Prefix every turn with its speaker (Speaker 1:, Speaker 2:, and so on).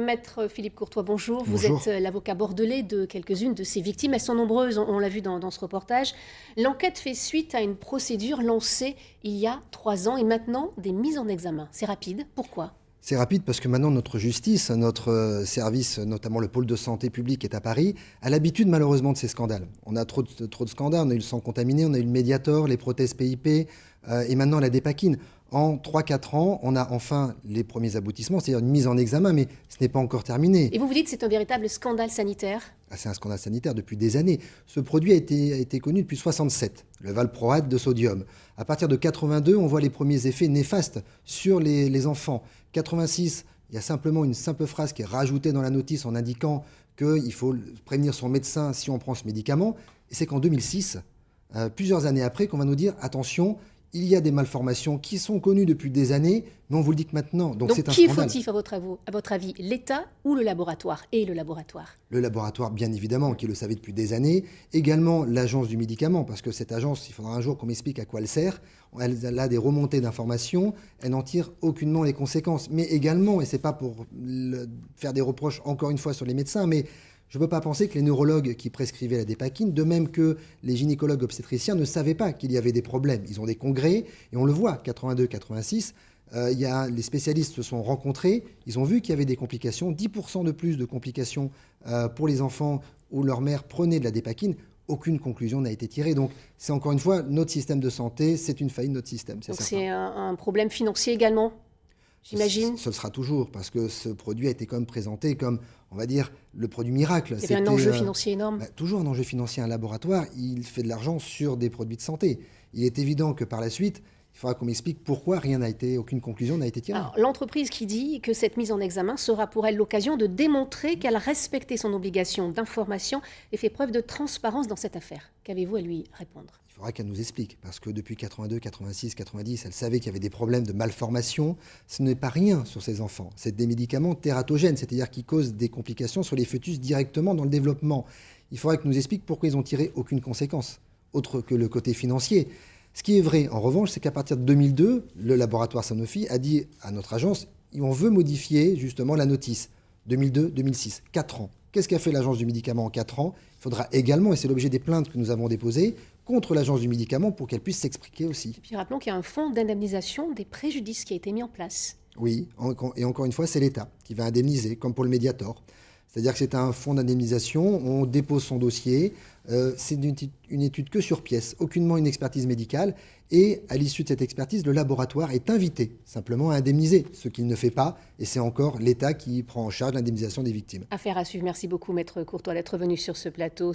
Speaker 1: Maître Philippe Courtois, bonjour.
Speaker 2: Bonjour.
Speaker 1: Vous êtes l'avocat bordelais de quelques-unes de ces victimes. Elles sont nombreuses, on l'a vu dans ce reportage. L'enquête fait suite à une procédure lancée il y a 3 ans et maintenant des mises en examen. C'est rapide. Pourquoi ?
Speaker 2: C'est rapide parce que maintenant notre justice, notre service, notamment le pôle de santé publique est à Paris, a l'habitude malheureusement de ces scandales. On a trop de scandales, on a eu le sang contaminé, on a eu le Mediator, les prothèses PIP et maintenant la Dépakine. En 3-4 ans, on a enfin les premiers aboutissements, c'est-à-dire une mise en examen, mais ce n'est pas encore terminé.
Speaker 1: Et vous dites que c'est un véritable scandale sanitaire ?
Speaker 2: C'est un scandale sanitaire depuis des années. Ce produit a été connu depuis 67, le valproate de sodium. À partir de 82, on voit les premiers effets néfastes sur les enfants. 86, il y a simplement une simple phrase qui est rajoutée dans la notice en indiquant qu'il faut prévenir son médecin si on prend ce médicament. Et c'est qu'en 2006, plusieurs années après, qu'on va nous dire attention, il y a des malformations qui sont connues depuis des années, mais on vous le dit que maintenant. Donc c'est un
Speaker 1: qui est
Speaker 2: scandale.
Speaker 1: fautif à votre avis, l'État ou le laboratoire ? Et le laboratoire ?
Speaker 2: Le laboratoire, bien évidemment, qui le savait depuis des années. Également l'agence du médicament, parce que cette agence, il faudra un jour qu'on m'explique à quoi elle sert. Elle a des remontées d'informations, elle n'en tire aucunement les conséquences. Mais également, et ce n'est pas pour faire des reproches encore une fois sur les médecins, mais je ne peux pas penser que les neurologues qui prescrivaient la Dépakine, de même que les gynécologues obstétriciens, ne savaient pas qu'il y avait des problèmes. Ils ont des congrès, et on le voit, 82-86, les spécialistes se sont rencontrés, ils ont vu qu'il y avait des complications, 10% de plus de complications pour les enfants où leur mère prenait de la Dépakine. Aucune conclusion n'a été tirée. Donc, c'est encore une fois, notre système de santé, c'est une faillite de notre système.
Speaker 1: Donc c'est un problème financier également, j'imagine.
Speaker 2: Ce sera toujours, parce que ce produit a été quand même présenté comme, on va dire, le produit miracle.
Speaker 1: Il y avait un enjeu financier énorme.
Speaker 2: Toujours un enjeu financier. Un laboratoire, il fait de l'argent sur des produits de santé. Il est évident que par la suite, il faudra qu'on m'explique pourquoi aucune conclusion n'a été tirée.
Speaker 1: Alors, l'entreprise qui dit que cette mise en examen sera pour elle l'occasion de démontrer qu'elle a respecté son obligation d'information et fait preuve de transparence dans cette affaire. Qu'avez-vous à lui répondre ?
Speaker 2: Il faudra qu'elle nous explique, parce que depuis 82, 86, 90, elle savait qu'il y avait des problèmes de malformation. Ce n'est pas rien sur ces enfants. C'est des médicaments tératogènes, c'est-à-dire qui causent des complications sur les fœtus directement dans le développement. Il faudra qu'elle nous explique pourquoi ils ont tiré aucune conséquence, autre que le côté financier. Ce qui est vrai, en revanche, c'est qu'à partir de 2002, le laboratoire Sanofi a dit à notre agence, on veut modifier justement la notice. 2002, 2006, 4 ans. Qu'est-ce qu'a fait l'agence du médicament en 4 ans ? Il faudra également, et c'est l'objet des plaintes que nous avons déposées, contre l'agence du médicament pour qu'elle puisse s'expliquer aussi.
Speaker 1: Et puis rappelons qu'il y a un fonds d'indemnisation des préjudices qui a été mis en place.
Speaker 2: Oui, et encore une fois, c'est l'État qui va indemniser, comme pour le Mediator. C'est-à-dire que c'est un fonds d'indemnisation, on dépose son dossier, c'est une étude que sur pièce, aucunement une expertise médicale, et à l'issue de cette expertise, le laboratoire est invité simplement à indemniser, ce qu'il ne fait pas, et c'est encore l'État qui prend en charge l'indemnisation des victimes.
Speaker 1: Affaire à suivre. Merci beaucoup, Maître Courtois, d'être venu sur ce plateau.